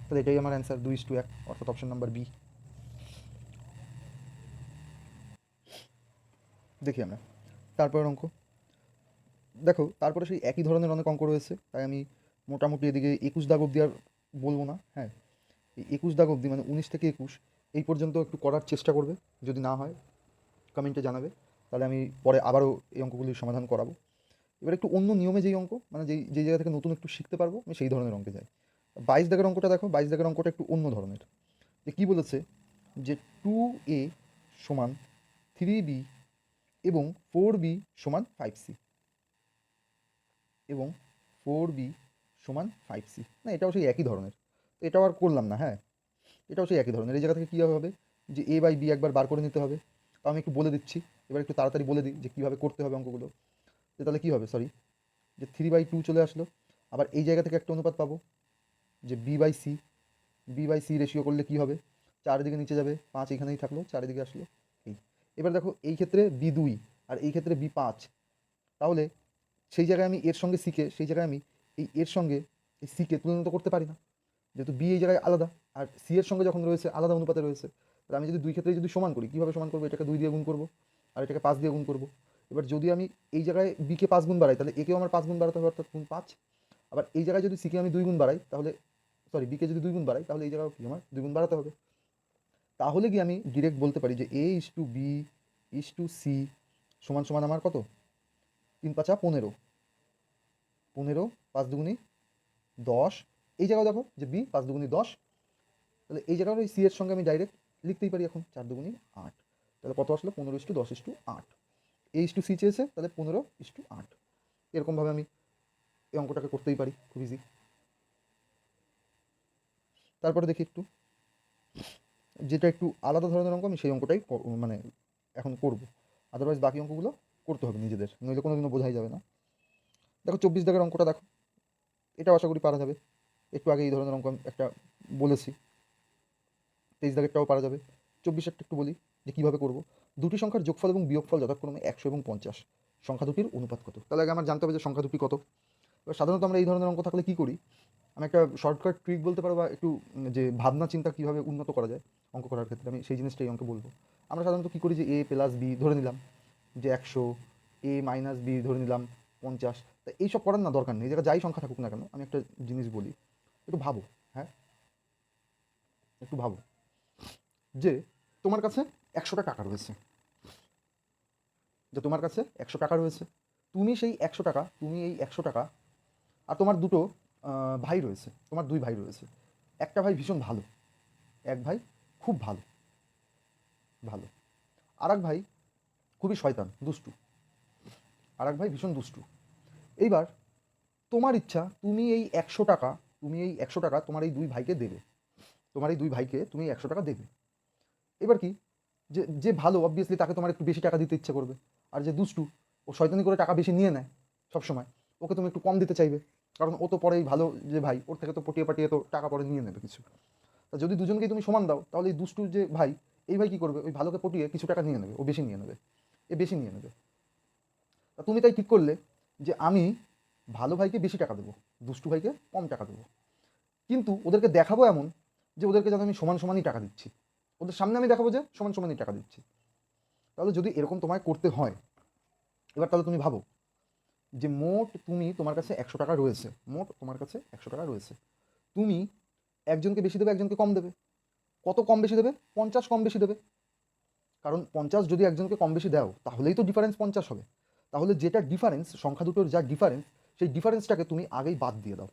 তাহলে এটাই আমার অ্যান্সার, 2:1, অর্থাৎ অপশন নাম্বার বি। দেখি আমরা তারপরের অঙ্ক। দেখো তারপরে সেই একই ধরনের অনেক অঙ্ক রয়েছে, তাই আমি মোটামুটি এদিকে 21 দাগ অবধি আর বলবো না। হ্যাঁ, এই 21 দাগ অবধি মানে 19 থেকে 21 এই পর্যন্ত একটু করার চেষ্টা করবে। যদি না হয় কমেন্টে জানাবে, তাহলে আমি পরে আবারও এই অঙ্কগুলির সমাধান করাবো। এবার একটু অন্য নিয়মে যেই অঙ্ক, মানে যেই জায়গা থেকে নতুন একটু শিখতে পারবো, আমি সেই ধরনের অঙ্কে যাই। 22 দাগের অঙ্কটা দেখো, 22 দাগের অঙ্কটা একটু অন্য ধরনের। যে কী বলেছে, যে 2A সমান 3B এবং 4B সমান 5C এবং 4B সমান 5C। না, এটাও সেই একই ধরনের, তো এটাও আর করলাম না। হ্যাঁ, এটাও সেই একই ধরনের। এই জায়গা থেকে কী হবে, যে A/B একবার বার করে নিতে হবে। তো আমি একটু বলে দিচ্ছি, এবার একটু তাড়াতাড়ি বলে দিই যে কীভাবে করতে হবে অঙ্কগুলো। তো তাহলে কী হবে, সরি, যে 3/2 চলে আসলো। আবার এই জায়গা থেকে একটা অনুপাত পাবো, যে B/C। B/C রেশিও করলে কী হবে, চারিদিকে নিচে যাবে, 5 এখানেই থাকলো, চারিদিকে আসলো এই। এবার দেখো এই ক্ষেত্রে B2 আর এই ক্ষেত্রে B5, তাহলে সেই জায়গায় আমি এর সঙ্গে সিকে, সেই জায়গায় আমি এই এর সঙ্গে এই সিকে তুলনা তো করতে পারি না, যেহেতু বি এই জায়গায় আলাদা আর সি এর সঙ্গে যখন রয়েছে আলাদা অনুপাতে রয়েছে। তাহলে আমি যদি দুই ক্ষেত্রে যদি সমান করি, কীভাবে সমান করবো, এটাকে 2 দিয়ে গুণ করবো আর এটাকে 5 দিয়ে গুণ করবো। এবার যদি আমি এই জায়গায় বিকে 5 গুণ বাড়াই, তাহলে একেও আমার 5 গুণ বাড়াতে হবে, অর্থাৎ গুণ 5। আবার এই জায়গায় যদি সিকে আমি 2 গুণ বাড়াই, তাহলে সরি বিকে যদি 2 গুণ বাড়াই, তাহলে এই জায়গায় কি আমার 2 গুণ বাড়াতে হবে। তাহলে কি আমি ডিরেক্ট বলতে পারি যে A/B/C সমান সমান আমার কত, 3×5 = 15, 15 5 দুগুণী 10। এই জায়গায় দেখো যে B 5 দুগুণী 10, তাহলে এই জায়গায় ওই সি এর সঙ্গে আমি ডাইরেক্ট লিখতেই পারি এখন 4 দুগুণী 8। তাহলে কত আসলো, 15:10:8। A/C চেয়েছে, তাহলে 15:8। এরকমভাবে আমি এই অঙ্কটাকে করতেই পারি, খুব ইজি। তারপরে দেখি একটু যেটা একটু আলাদা ধরনের অঙ্ক, আমি সেই অঙ্কটাই মানে এখন করব। আদারওয়াইজ বাকি অঙ্কগুলো করতে হবে নিজেদের, নইলে কোনো দিনও বোঝাই যাবে না। দেখো 24 দাগের অঙ্কটা দেখো, এটাও আশা করি পারা যাবে। একটু আগে এই ধরনের অঙ্ক আমি একটা বলেছি। 23 দাগেরটাও পারা যাবে। 24 একটু বলি যে কীভাবে করব। দুটি সংখ্যার যোগফল এবং বিয়োগফল যথাক্রমে 100 এবং 50। সংখ্যা দুটির অনুপাত কত? তাহলে আগে আমার জানতে হবে যে সংখ্যা দুটি কত। এবার সাধারণত আমরা এই ধরনের অঙ্ক থাকলে কী করি, আমি একটা শর্টকাট ট্রিক বলতে পারো, বা একটু যে ভাবনা চিন্তা কীভাবে উন্নত করা যায় অঙ্ক করার ক্ষেত্রে, আমি সেই জিনিসটাই অঙ্কে বলবো। আমরা সাধারণত কী করি, যে A+B ধরে নিলাম যে 100, A-B ধরে নিলাম 50। তা এইসব করার না দরকার নেই, জায়গায় যাই সংখ্যা থাকুক না কেন, আমি একটা জিনিস বলি, একটু ভাবো। হ্যাঁ, একটু ভাবো যে তোমার কাছে 100টা টাকা রয়েছে, যে তোমার কাছে 100 টাকা রয়েছে। তুমি সেই 100 টাকা, তুমি এই 100 টাকা, আর তোমার দুটো ভাই রয়েছে, তোমার 2 ভাই রয়েছে। একটা ভাই ভীষণ ভালো, এক ভাই খুব ভালো ভালো, আর এক ভাই খুবই শয়তান, দুষ্টু, আর এক ভাই ভীষণ দুষ্টু। এইবার তোমার ইচ্ছা, তুমি এই 100 টাকা, তুমি এই 100 টাকা তোমার এই 2 ভাইকে দেবে, তোমার এই 2 ভাইকে তুমি এই 100 টাকা দেবে। এবার কি, যে যে ভালো অবভিয়াসলি তাকে তোমার একটু বেশি টাকা দিতে ইচ্ছে করবে, আর যে দুষ্টু ও শয়তানি করে টাকা বেশি নিয়ে নেয় সবসময়, ওকে তুমি একটু কম দিতে চাইবে, কারণ ও তো পরে এই ভালো যে ভাই, ওর থেকে তো পটিয়ে পাটিয়ে তো টাকা পরে নিয়ে নেবে কিছু। তা যদি দুজনকেই তুমি সমান দাও, তাহলে এই দুষ্টু যে ভাই, এই ভাই কী করবে, ওই ভালোকে পটিয়ে কিছু টাকা নিয়ে নেবে, ও বেশি নিয়ে নেবে, এ বেশি নিয়ে নেবে। তা তুমি তাই ঠিক করলে যে আমি ভালো ভাইকে বেশি টাকা দেবো, দুষ্টু ভাইকে কম টাকা দেবো, কিন্তু ওদেরকে দেখাবো এমন যে ওদেরকে যেন আমি সমান সমানই টাকা দিচ্ছি, ওদের সামনে আমি দেখাবো যে সমান সমানই টাকা দিচ্ছি। তাহলে যদি এরকম তোমায় করতে হয়, এবার তাহলে তুমি ভাবো যে মোট তুমি, তোমার কাছে 100 টাকা রয়েছে, মোট তোমার কাছে 100 টাকা রয়েছে, তুমি একজনকে বেশি দেবে, একজনকে কম দেবে। কত কম বেশি দেবে? 50 কম বেশি দেবে, কারণ 50 যদি একজনকে কম বেশি দাও, তাহলেই তো ডিফারেন্স 50 হবে। তাহলে যেটা ডিফারেন্স, সংখ্যা দুটোর যা ডিফারেন্স, সেই ডিফারেন্সটাকে তুমি আগেই বাদ দিয়ে দাও,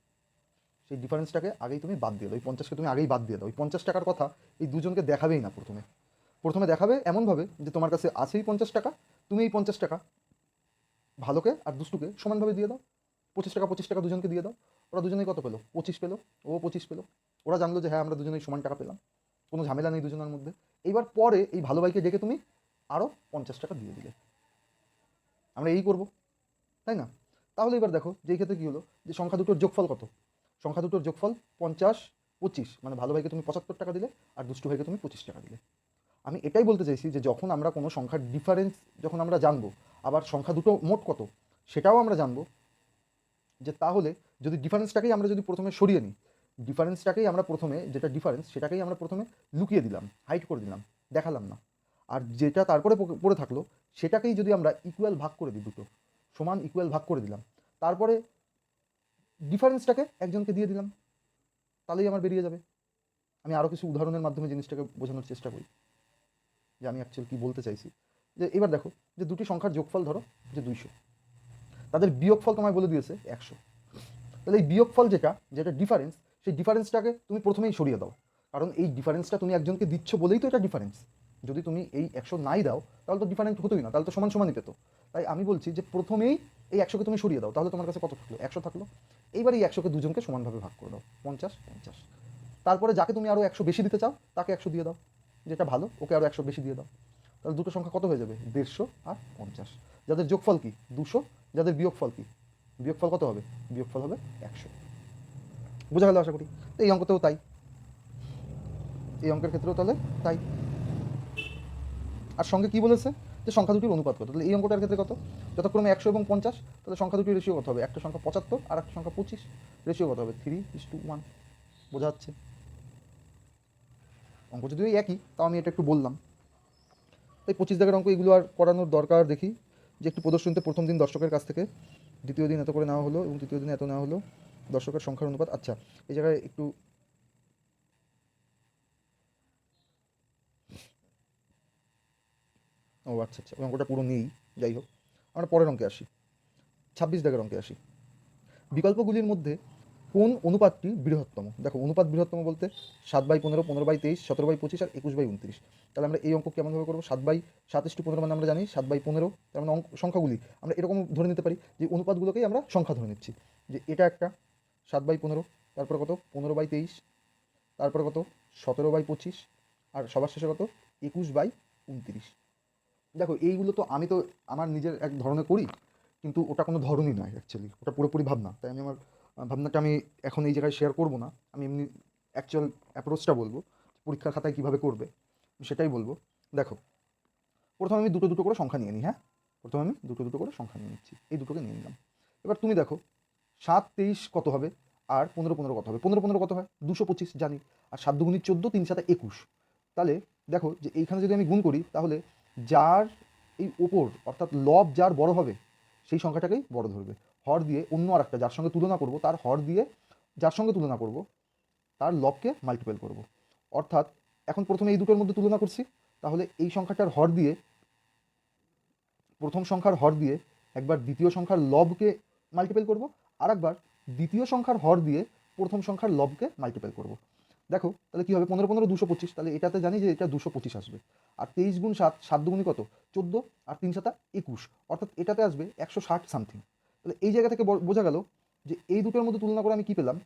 সেই ডিফারেন্সটাকে আগেই তুমি বাদ দিয়ে দাও, ওই 50কে তুমি আগেই বাদ দিয়ে দাও। ওই 50 টাকার কথা এই দুজনকে দেখাবেই না, প্রথমে প্রথমে দেখাবে এমনভাবে যে তোমার কাছে আছেই 50 টাকা, তুমি এই 50 টাকা ভালোকে আর দুষ্টুকে সমানভাবে দিয়ে দাও, 25 টাকা 25 টাকা দুজনকে দিয়ে দাও। ওরা দুজনেই কত পেলো, 25 পেলো, ও 25 পেলো। ওরা জানলো যে হ্যাঁ আমরা দুজনেই সমান টাকা পেলাম, কোনো ঝামেলা নেই দুজনের মধ্যে। এইবার পরে এই ভালো ভাইকে ডেকে তুমি আরও 50 টাকা দিয়ে দিলে। আমরা এই করবো, তাই না? তাহলে এবার দেখো যে এই ক্ষেত্রে কী হলো, যে সংখ্যা দুটোর যোগফল কত, সংখ্যা দুটোর যোগফল 50 25, মানে ভালো ভাইকে তুমি 75 টাকা দিলে আর দুষ্টু ভাইকে তুমি 25 টাকা দিলে। আমি এটাই বলতে চাইছি যে যখন আমরা কোনো সংখ্যার ডিফারেন্স যখন আমরা জানবো, আবার সংখ্যা দুটো মোট কত সেটাও আমরা জানবো, যে তাহলে যদি ডিফারেন্সটাকেই আমরা যদি প্রথমে সরিয়ে নিই, ডিফারেন্সটাকেই আমরা প্রথমে যেটা ডিফারেন্স সেটাকেই আমরা প্রথমে লুকিয়ে দিলাম, হাইড করে দিলাম, দেখালাম না, আর যেটা তারপরে পড়ে থাকলো সেটাকেই যদি আমরা ইকুয়াল ভাগ করে দিই, দুটো সমান ইকুয়াল ভাগ করে দিলাম, তারপরে ডিফারেন্সটাকে একজনকে দিয়ে দিলাম, তাহলেই আমার বেরিয়ে যাবে। আমি আরও কিছু উদাহরণের মাধ্যমে জিনিসটাকে বোঝানোর চেষ্টা করি যে আমি অ্যাকচুয়ালি কী বলতে চাইছি। যে এবার দেখো যে দুটি সংখ্যার যোগফল ধরো যে 200, তাদের বিয়োগফল তোমায় বলে দিয়েছে 100। তাহলে এই বিয়োগফল যেটা ডিফারেন্স, সেই ডিফারেন্সটাকে তুমি প্রথমেই সরিয়ে দাও, কারণ এই ডিফারেন্সটা তুমি একজনকে দিচ্ছ বলেই তো এটা ডিফারেন্স। যদি তুমি এই 100 নাই দাও তাহলে তো ডিফারেন্স হতোই না, তাহলে তো সমান সমানই পেতো। তাই আমি বলছি যে প্রথমেই এই 100কে তুমি সরিয়ে দাও, তাহলে তোমার কাছে কত থাকলো, 100 থাকলো। এইবার এই 100কে দুজনকে সমানভাবে ভাগ করে দাও, 50 50। তারপরে যাকে তুমি আরও 100 বেশি দিতে চাও তাকে 100 দিয়ে দাও, যেটা ভালো ওকে আরও 100 বেশি দিয়ে দাও। তাহলে দুটো সংখ্যা কত হয়ে যাবে, 150 আর 50। যাদের যোগফল কি 200, যাদের বিয়োগফল কি, বিয়োগফল কত হবে, বিয়োগফল হবে 100। বোঝা গেল আশা করি। তো এই অঙ্কতেও তাই, এই অঙ্কের ক্ষেত্রেও তাহলে তাই। আর সঙ্গে কি বলেছে, যে সংখ্যা দুটির অনুপাত কত। তাহলে এই অঙ্কটার ক্ষেত্রে কত, যথাক্রমে 100 এবং 50, তাহলে সংখ্যা দুটির রেশিও কত হবে, একটা সংখ্যা 75 আর একটা সংখ্যা 25, রেশিও কত হবে 3:1। বোঝা যাচ্ছে। অঙ্ক যদিও একই, তাও আমি এটা একটু বললাম। তাই 25 দাগের অঙ্ক এগুলো আর করানোর দরকার দেখি, যে একটু প্রদর্শনীতে প্রথম দিন দর্শকের কাছ থেকে, দ্বিতীয় দিন এত করে নেওয়া হলো এবং তৃতীয় দিনে এত নেওয়া হলো, দর্শকের সংখ্যার অনুপাত। আচ্ছা এই জায়গায় একটু ও আচ্ছা আচ্ছা, ওই অঙ্কটা পুরো নেই, যাই হোক আমরা পরের অঙ্কে আসি। 26 দাগের অঙ্কে আসি। বিকল্পগুলির মধ্যে কোন অনুপাতটি বৃহত্তম। দেখো অনুপাত বৃহত্তম বলতে 7/15, 15/23, 17/25 আর 21/29। তাহলে আমরা এই অঙ্ক কেমনভাবে করবো, 7/7:15 মানে আমরা জানি 7/15, তার মানে সংখ্যাগুলি আমরা এরকম ধরে নিতে পারি যে অনুপাতগুলোকেই আমরা সংখ্যা ধরে নিচ্ছি, যে এটা একটা 7/15, তারপরে কত 15/23, তারপরে কত 17/25, আর সবার শেষে কত 21/29। দেখো এইগুলো তো আমি তো আমার নিজের এক ধরনের করি, কিন্তু ওটা কোনো ধরনই নয় অ্যাকচুয়ালি, ওটা পুরোপুরি ভাবনা। তাই আমি আমার ভাবনাটা আমি এখন এই জায়গায় শেয়ার করব না, আমি এমনি অ্যাকচুয়াল অ্যাপ্রোচটা বলবো, পরীক্ষার খাতায় কীভাবে করবে সেটাই বলবো। দেখো প্রথমে আমি দুটো দুটো করে সংখ্যা নিয়ে নিই, হ্যাঁ প্রথমে আমি দুটো দুটো করে সংখ্যা নিয়ে নিচ্ছি, এই দুটোকে নিয়ে নিলাম। এবার তুমি দেখো 7/23 কত হবে, আর 15/15 কত হবে, 15/15 কত হয় 225 জানি, আর 7 দুগুণী 14, 3 7 21। তাহলে দেখো যে এইখানে যদি আমি গুণ করি, তাহলে যার এই ওপর অর্থাৎ লব যার বড় হবে সেই সংখ্যাটাকেই বড় ধরবে, হর দিয়ে অন্য আর একটা যার সঙ্গে তুলনা করব তার হর দিয়ে যার সঙ্গে তুলনা করব তার লবকে মাল্টিপল করব। অর্থাৎ এখন প্রথমে এই দুটোর মধ্যে তুলনা করছি, তাহলে এই সংখ্যাটার হর দিয়ে প্রথম সংখ্যার হর দিয়ে একবার দ্বিতীয় সংখ্যার লবকে মাল্টিপল করব, আর একবার দ্বিতীয় সংখ্যার হর দিয়ে প্রথম সংখ্যার লবকে মাল্টিপল করব। দেখো তাহলে কী হবে, 15/15 225, তাহলে এটাতে জানি যে এটা 225 আসবে। আর 23 গুণ 7, 7 দুগুণী কত 14, আর 3 7 21, অর্থাৎ এটাতে আসবে 160 সামথিং। তাহলে এই জায়গা থেকে বোঝা গেল যে এই দুটোর মধ্যে তুলনা করে আমি কী পেলাম,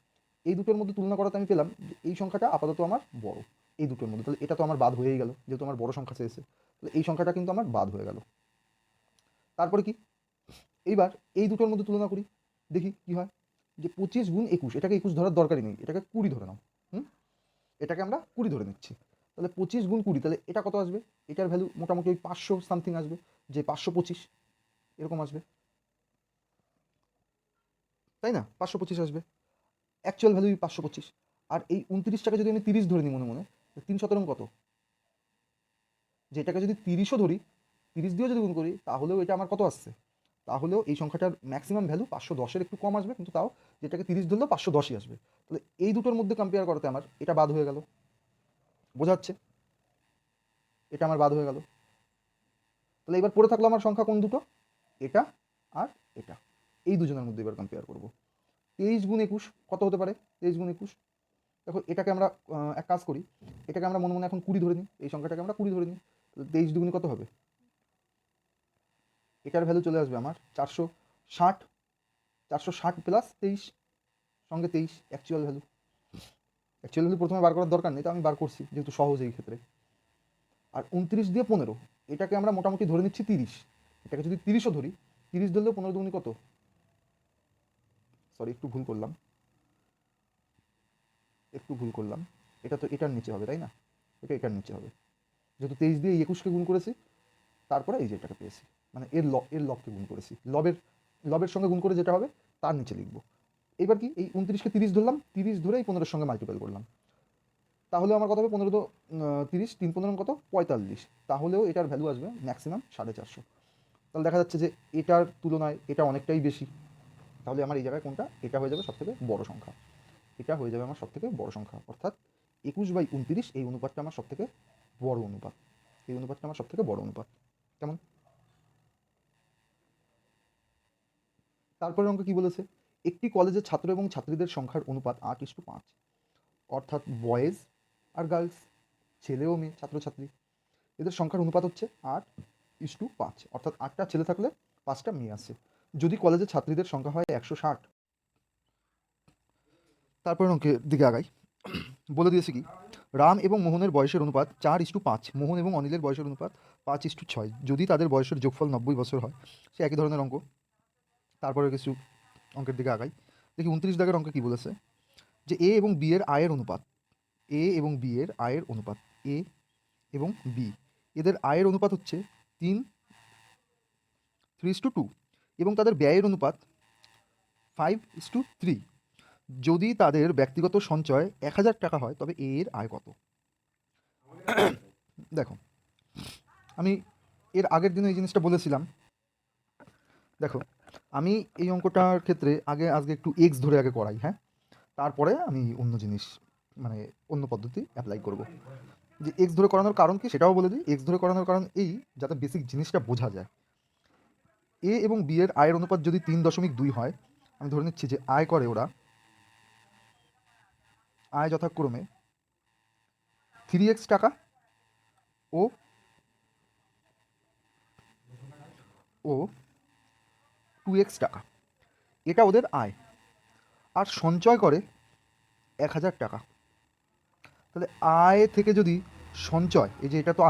এই দুটোর মধ্যে তুলনা করাতে আমি পেলাম যে এই সংখ্যাটা আপাতত আমার বড় এই দুটোর মধ্যে। তাহলে এটা তো আমার বাদ হয়েই গেল, যেহেতু আমার বড় সংখ্যা চেয়েছে, তাহলে এই সংখ্যাটা কিন্তু আমার বাদ হয়ে গেল। তারপরে কি, এইবার এই দুটোর মধ্যে তুলনা করি, দেখি কি হয়, যে 25 গুণ 21, এটাকে 21 ধরার দরকারই নেই, এটাকে 20 ধরে নাও। এটাকে আমরা 20 ধরে নিচ্ছি। তাহলে 25 গুণ 20, তাহলে এটা কত আসবে, এটার ভ্যালু মোটামুটি ওই 500 সামথিং আসবে, যে 525 এরকম আসবে, তাই না, 525 আসবে, অ্যাকচুয়াল ভ্যালু 525। আর এই 29টাকে যদি আমি 30 ধরে নিই মনে মনে, 3 17 কত, যে এটাকে যদি 30ও ধরি, 30 দিয়েও যদি গুণ করি, তাহলেও এটা আমার কত আসছে, তাহলেও এই সংখ্যাটার ম্যাক্সিমাম ভ্যালু 510-এর একটু কম আসবে, কিন্তু তাও যেটাকে 30 ধরলেও 510ই আসবে। তাহলে এই দুটোর মধ্যে কম্পেয়ার করাতে আমার এটা বাদ হয়ে গেল, বোঝা যাচ্ছে, এটা আমার বাদ হয়ে গেল। তাহলে এবার পড়ে থাকলো আমার সংখ্যা কোন দুটো, এটা আর এটা, এই দুজনের মধ্যে এবার কম্পেয়ার করবো। 23 গুণ 21 কত হতে পারে, 23 গুণ 21, দেখো এটাকে আমরা এক কাজ করি, এটাকে আমরা মনে মনে এখন 20 ধরে নিই, এই সংখ্যাটাকে আমরা 20 ধরে নিই। 23 দুগুণে কত হবে, এটার ভ্যালু চলে আসবে আমার 460, 460 প্লাস 23 সঙ্গে 23 অ্যাকচুয়াল ভ্যালু। অ্যাকচুয়াল ভ্যালু প্রথমে বার করার দরকার নেই, তো আমি বার করছি যেহেতু সহজ এই ক্ষেত্রে। আর 29 দিয়ে 15, এটাকে আমরা মোটামুটি ধরে নিচ্ছি 30, এটাকে যদি 30ও ধরি, 30 ধরলেও 15 দুগুণী কত সরি একটু ভুল করলাম, এটা তো এটার নিচে হবে তাই না, এটা এটার নিচে হবে, যেহেতু 23 দিয়ে 21কে গুণ করেছি, তারপরে এই যে এটাকে পেয়েছি, মানে এর লবকে গুণ করেছি, লবের সঙ্গে গুণ করে যেটা হবে তার নিচে লিখবো। এবার কি এই 29কে 30 ধরলাম, 30 ধরে এই 15-এর সঙ্গে মাল্টিপ্লাই করলাম, তাহলে আমার কত হবে, 15 তো 30, 3 15 কত 45, তাহলেও এটার ভ্যালু আসবে ম্যাক্সিমাম 450। তাহলে দেখা যাচ্ছে যে এটার তুলনায় এটা অনেকটাই বেশি, তাহলে আমার এই জায়গায় কোনটা, এটা হয়ে যাবে সবথেকে বড় সংখ্যা, এটা হয়ে যাবে আমার সবথেকে বড় সংখ্যা, অর্থাৎ 21/29 এই অনুপাতটা আমার সবথেকে বড় অনুপাত, এই অনুপাতটা আমার সবথেকে বড় অনুপাত। কেমন? তারপরে অঙ্ক কি বলেছে, একটি কলেজের ছাত্র এবং ছাত্রীদের সংখ্যার অনুপাত 8:5, অর্থাৎ বয়েজ আর গার্লস, ছেলে ও মেয়ে ছাত্রছাত্রী, এদের সংখ্যার অনুপাত হচ্ছে 8:5, অর্থাৎ 8টা ছেলে থাকলে 5টা মেয়ে আসছে। যদি কলেজের ছাত্রীদের সংখ্যা হয় 160, তারপরে অঙ্কের দিকে আগাই। বলে দিয়েছে কি, রাম এবং মোহনের বয়সের অনুপাত 4:5, মোহন এবং অনিলের বয়সের অনুপাত 5:6, যদি তাদের বয়সের যোগফল 90 বছর হয়। সে একই ধরনের অঙ্ক। তারপরে কিছু অঙ্কের দিকে আগাই, দেখি 29 দাগের অঙ্কে কি বলেছে, যে এ এবং বি এর আয়ের অনুপাত, এ এবং বি এর আয়ের অনুপাত, এ এবং বি এদের আয়ের অনুপাত হচ্ছে 3:2, এবং তাদের ব্যয়ের অনুপাত 5:3। যদি তাদের ব্যক্তিগত সঞ্চয় 1000 টাকা হয় তবে এ এর আয় কত? দেখো, আমি এর আগের দিনে এই জিনিসটা বলেছিলাম। দেখো, আমি এই অঙ্কটার ক্ষেত্রে আজকে একটু এক্স ধরে আগে করাই, হ্যাঁ, তারপরে আমি অন্য জিনিস, মানে অন্য পদ্ধতি অ্যাপ্লাই করব। যে এক্স ধরে করানোর কারণ কি সেটাও বলে দিই। এক্স ধরে করানোর কারণ এই, যাতে বেসিক জিনিসটা বোঝা যায়। এ এবং বি এর আয়ের অনুপাত যদি 3.2 হয়, আমি ধরে নিচ্ছি যে আয় করে ওরা, আয় যথাক্রমে 3x টাকা ও 2x টাকা, এটা ওদের আয়, আর সঞ্চয় করে 1000 টাকা। তাহলে আয় থেকে যদি সঞ্চয়, এই যে এটা তো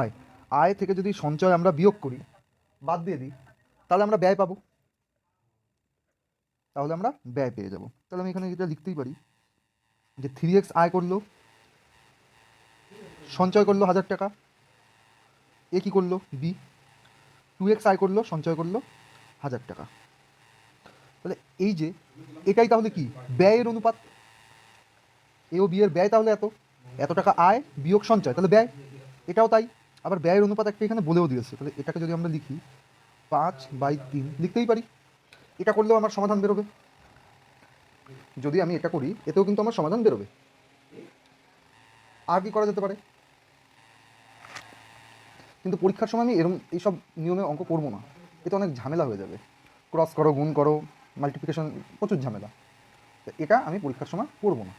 আয় থেকে যদি সঞ্চয় আমরা বিয়োগ করি, বাদ দিয়ে দিই, তাহলে আমরা ব্যয় পাবো, তাহলে আমরা ব্যয় পেয়ে যাব। তাহলে আমি এখানে এটা লিখতেই পারি যে 3x আয় করলো, সঞ্চয় করলো 1000 টাকা, এ কী করলো বি, 2x আয় করলো, সঞ্চয় করলো 1000 টাকা। তাহলে এই যে এটাই তাহলে কি ব্যয়ের অনুপাত, এ ও বি এর ব্যয় তাহলে এত টাকা আয় বিয়োগ সঞ্চয়, তাহলে ব্যয়, এটাও তাই। আবার ব্যয়ের অনুপাত একটা এখানে বলেও দিয়েছে, তাহলে এটাকে যদি আমরা লিখি 5/3 লিখতেই পারি। এটা করলেও আমার সমাধান বেরোবে, যদি আমি এটা করি এতেও কিন্তু আমার সমাধান বেরোবে। আর কি করা যেতে পারে, কিন্তু পরীক্ষার সময় আমি এইসব নিয়মে অঙ্ক করবো না, এতে অনেক ঝামেলা হয়ে যাবে, ক্রস করো, গুণ করো, মাল্টিপ্লিকেশন, প্রচুর ঝামেলা, এটা আমি পরীক্ষার সময় করবো না।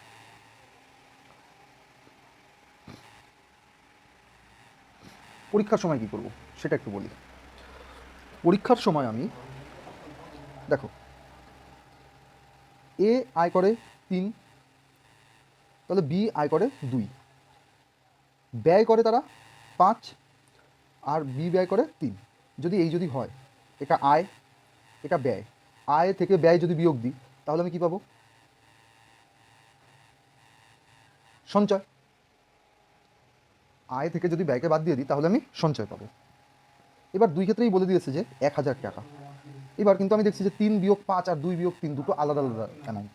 পরীক্ষার সময় কি করব সেটা একটু বলি। পরীক্ষার সময় আমি, দেখো, এ আয় করে 3, তাহলে বি আয় করে 2, ব্যয় করে তারা 5, আর বি ব্যয় করে 3। যদি হয়, এটা আয়, এটা ব্যয়, আয় থেকে ব্যয় যদি বিয়োগ দিই, তাহলে আমি কি পাবো, সঞ্চয়। আয় থেকে যদি ব্যয়কে বাদ দিয়ে দিই তাহলে আমি সঞ্চয় পাবো। এবার দুই ক্ষেত্রেই বলে দিয়েছে যে 1000 টাকা। এবার কিন্তু আমি দেখছি যে 3-5 আর 2-3 দুটো আলাদা আলাদা অ্যামাউন্ট,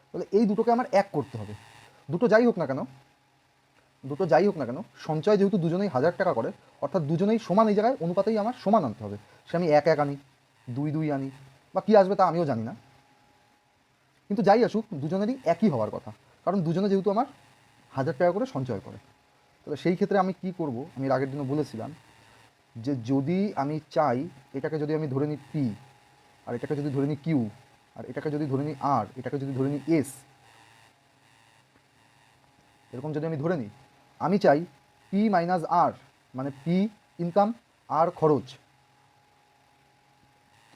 তাহলে এই দুটোকে আমার এক করতে হবে। দুটো যাই হোক না কেন সঞ্চয় যেহেতু দুজনেই 1000 টাকা করে, অর্থাৎ দুজনেই সমান, এই জায়গায় অনুপাতেই আমার সমান আনতে হবে। সে আমি 1-1 আনি, 2-2 আনি, বা কী আসবে তা আমিও জানি না, কিন্তু যাই আসুক দুজনেরই একই হওয়ার কথা, কারণ দুজনে যেহেতু আমার 1000 টাকা করে সঞ্চয় করে। তাহলে সেই ক্ষেত্রে আমি কি করব, আমি এর আগের দিনও বলেছিলাম যে যদি আমি চাই, এটাকে যদি আমি ধরে নিই পি, আর এটাকে যদি ধরে নিই কিউ, আর এটাকে যদি ধরে নিই আর, এটাকে যদি ধরে নিই এস, এরকম যদি আমি ধরে নিই, আমি চাই পি মাইনাস আর, মানে পি ইনকাম, আর খরচ,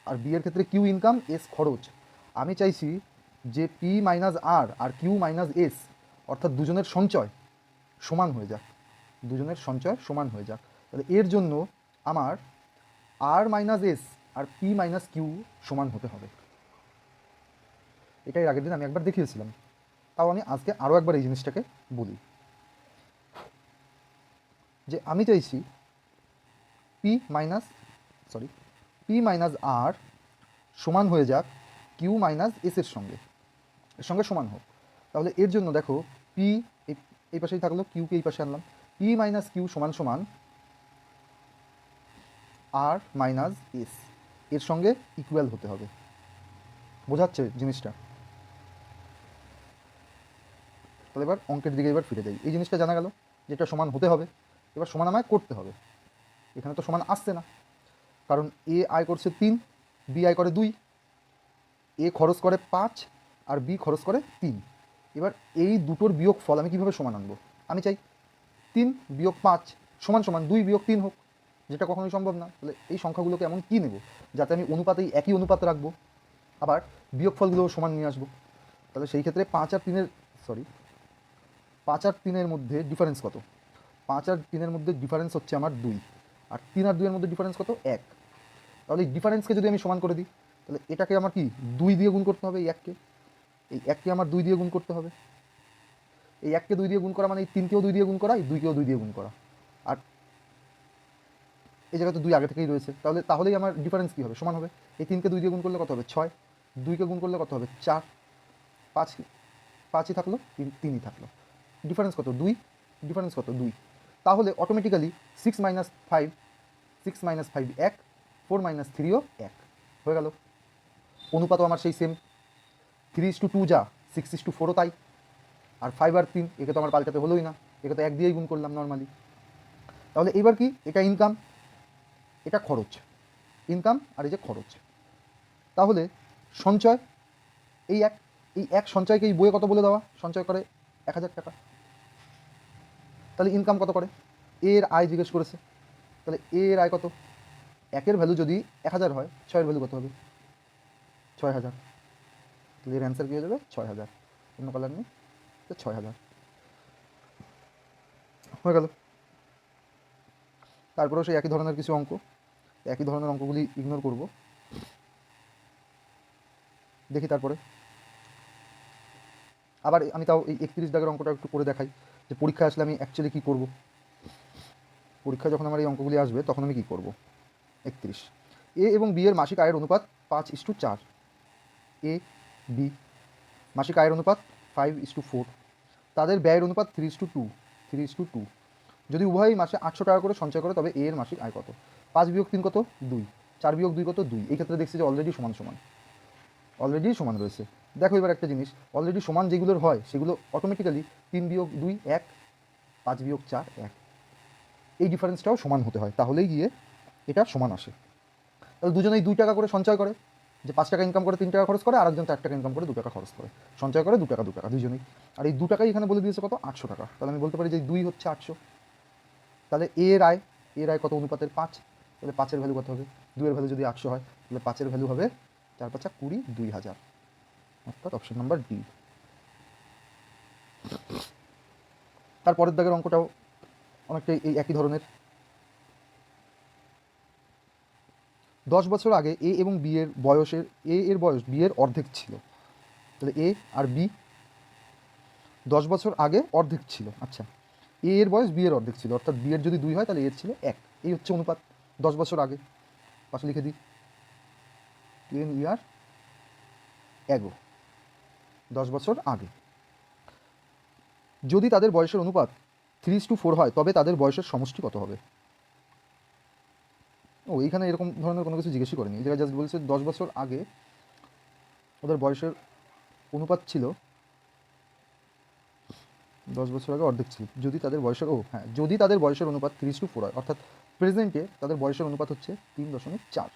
আর বি এর ক্ষেত্রে কিউ ইনকাম, এস খরচ। আমি চাইছি যে পি মাইনাস আর আর কিউ মাইনাস এস, অর্থাৎ দুজনের সঞ্চয় সমান হয়ে যাক, তাহলে এর জন্য আমার আর মাইনাস এস আর পি মাইনাস কিউ সমান হতে হবে। এটাই আগের দিন আমি একবার দেখিয়েছিলাম, তাও আমি আজকে আরও একবার এই জিনিসটাকে বলি যে আমি চাইছি পি মাইনাস আর সমান হয়ে যাক কিউ মাইনাস এস এর সঙ্গে সমান হোক। তাহলে এর জন্য দেখো পি এই পাশেই থাকলো, কিউকে এই পাশে আনলাম, পি মাইনাস কিউ সমান সমান আর মাইনাস এস এর সঙ্গে ইকুয়াল হতে হবে। বোঝাচ্ছে জিনিসটা? তাহলে এবার অঙ্কের দিকে এবার ফিরে যাই। এই জিনিসটা জানা গেল যে এটা সমান হতে হবে, এবার সমান আমায় করতে হবে। এখানে তো সমান আসছে না, কারণ এ আয় করছে 3, বি আয় করে 2, এ খরচ করে 5 আর বি খরচ করে 3। এবার এই দুটোর বিয়োগ ফল আমি কীভাবে সমান আনবো? আমি চাই 3 বিয়োগ 5 সমান সমান 2 বিয়োগ 3 হোক, যেটা কখনোই সম্ভব না। তাহলে এই সংখ্যাগুলোকে এমন কী নেব যাতে আমি অনুপাতেই একই অনুপাত রাখবো, আবার বিয়োগ ফলগুলোও সমান নিয়ে আসবো। তাহলে সেই ক্ষেত্রে 5 আর 3-এর মধ্যে ডিফারেন্স কত? 5 আর 3-এর মধ্যে ডিফারেন্স হচ্ছে আমার 2, আর 3 আর 2-এর মধ্যে ডিফারেন্স কত? 1। তাহলে এই ডিফারেন্সকে যদি আমি সমান করে দিই, তাহলে এটাকে আমার কি 2 দিয়ে গুণ করতে হবে, এই এককে আমার 2 দিয়ে গুণ করতে হবে। এই 1কে 2 দিয়ে গুণ করা মানে এই 3কেও 2 দিয়ে গুণ করা, এই 2কেও 2 দিয়ে গুণ করা, আর এই জায়গায় তো 2 আগে থেকেই রয়েছে। তাহলেই আমার ডিফারেন্স কী হবে? সমান হবে। এই 3কে 2 দিয়ে গুণ করলে কত হবে? 6, 2কে গুণ করলে কত হবে? 4, 5ই থাকলো, 3ই থাকলো। ডিফারেন্স কত? 2। ডিফারেন্স কত? 2। তাহলে অটোমেটিক্যালি 6 মাইনাস 5 1, 4 মাইনাস 3ও 1 হয়ে গেল। অনুপাতও আমার সেই সেম, 3:2 যা 6:4ও তাই, আর 5 আর 3 একে তো আমার পাল্টাতে হলোই না, একে তো 1 দিয়েই গুণ করলাম নর্মালি। তাহলে এবার কি? এটা ইনকাম, এটা খরচ। ইনকাম আর এই যে খরচ। তাহলে সঞ্চয় এই এক সঞ্চয়কে এই বইয়ে কত বলে দেওয়া? সঞ্চয় করে 1000 টাকা। তাহলে ইনকাম কত করে? এর আয় জিজ্ঞেস করেছে, তাহলে এর আয় কত? 1-এর ভ্যালু যদি 1000 হয়, 6-এর ভ্যালু কত হবে? 6000। তাহলে এর অ্যান্সার কী হয়ে যাবে? 6000। অন্য কালার নেই, তো 6000 হয়ে গেল। তারপরেও সেই একই ধরনের কিছু অঙ্ক, একই ধরনের অঙ্কগুলি ইগনোর করব। দেখি তারপরে আবার আমি তাও এই 31 দাগের অঙ্কটা একটু করে দেখাই যে পরীক্ষায় আসলে আমি অ্যাকচুয়ালি কী করব। পরীক্ষায় যখন আমার এই অঙ্কগুলি আসবে তখন আমি কী করব। 31, এ এবং বি এর মাসিক আয়ের অনুপাত 5:4, এ বি মাসিক আয়ের অনুপাত 5:4, তাদের ব্যয়ের অনুপাত 3:2। যদি উভয়ই মাসে 800 টাকা করে সঞ্চয় করে তবে এ এর মাসিক আয় কত? 5 বিয়োগ 3 কত? 2, 4 বিয়োগ 2 কত? 2। এই ক্ষেত্রে দেখছি যে অলরেডি সমান রয়েছে। দেখো এবার একটা জিনিস, অলরেডি সমান যেগুলোর হয় সেগুলো অটোমেটিক্যালি 3 বিয়োগ 2 1, 5 বিয়োগ 4 1, এই ডিফারেন্সটাও সমান হতে হয়, তাহলেই গিয়ে এটা সমান আসে। তাহলে দুজনেই 2 টাকা করে সঞ্চয় করে, যে 5 টাকা ইনকাম করে 3 টাকা খরচ করে, আর একজন 4 টাকা ইনকাম করে 2 টাকা খরচ করে, সঞ্চয় করে 2 টাকা দুজনেই। আর এই 2 টাকাই এখানে বলে দিয়েছে কত? 800 টাকা। তাহলে আমি বলতে পারি যে 2 হচ্ছে 800। তাহলে এর আয় কত অনুপাতের? 5। তাহলে 5-এর ভ্যালু কত হবে? 2-এর ভ্যালু যদি 800 হয় তাহলে 5-এর ভ্যালু হবে 4 5 20, 2000, অর্থাৎ অপশন নাম্বার ডি। তারপরের দাগের অঙ্কটাও অনেকটাই এই একই ধরনের। 10 বছর আগে এ এবং বি এর বয়সের এর বয়স বি এর অর্ধেক ছিল। তাহলে এ আর বি 10 বছর আগে অর্ধেক ছিল। আচ্ছা, এ এর বয়স বি এর অর্ধেক ছিল, অর্থাৎ বি এর যদি 2 হয় তাহলে এর ছিল 1। এই হচ্ছে অনুপাত 10 বছর আগে। পাশে লিখে দিই 10 ইয়ার অ্যাগো, 10 বছর আগে। যদি তাদের বয়সের অনুপাত 3:4 হয় তবে তাদের বয়সের সমষ্টি কত হবে? এইখানে এরকম ধরনের কোনো কিছু জিজ্ঞেসই করেনি, এই জায়গায় জাস্ট বলছে 10 বছর আগে ওদের বয়সের অনুপাত ছিল 10 বছর আগে অর্ধেক ছিল। যদি তাদের বয়সের অনুপাত 3:4 হয়, অর্থাৎ প্রেজেন্টে তাদের বয়সের অনুপাত হচ্ছে 3.4,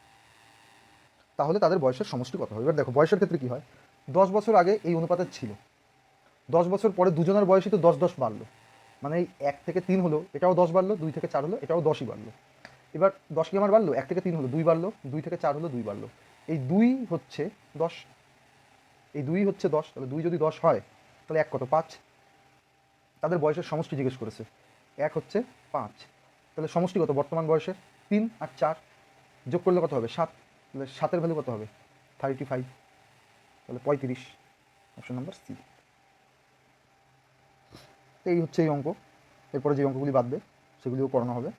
তাহলে তাদের বয়সের সমষ্টি কত হবে? এবার দেখো বয়সের ক্ষেত্রে কী হয়, 10 বছর আগে এই অনুপাতের ছিল, 10 বছর পরে দুজনের বয়সই তো 10 বাড়লো, মানে এই 1 থেকে 3 হলো, এটাও 10 বাড়লো, 2 থেকে 4 হলো, এটাও 10ই বাড়লো। এবার 10 কি আমার বাড়লো? 1 থেকে 3 হলো, 2 বাড়লো, 2 থেকে 4 হলো, 2 বাড়লো। এই 2 হচ্ছে 10, এই 2 হচ্ছে 10। তাহলে 2 যদি 10 হয় তাহলে 1 কত? 5। তাদের বয়সের সমষ্টি জিজ্ঞেস করেছে, 1 হচ্ছে 5, তাহলে সমষ্টি কত বর্তমান বয়সের? 3 আর 4 যোগ করলে কত হবে? 7। তাহলে 7-এর ভ্যালু কত হবে? 35, তাহলে 35। Option number C. তো এই হচ্ছে এই অঙ্ক। এরপরে যে অঙ্কগুলি বাদবে সেগুলিও করানো হবে।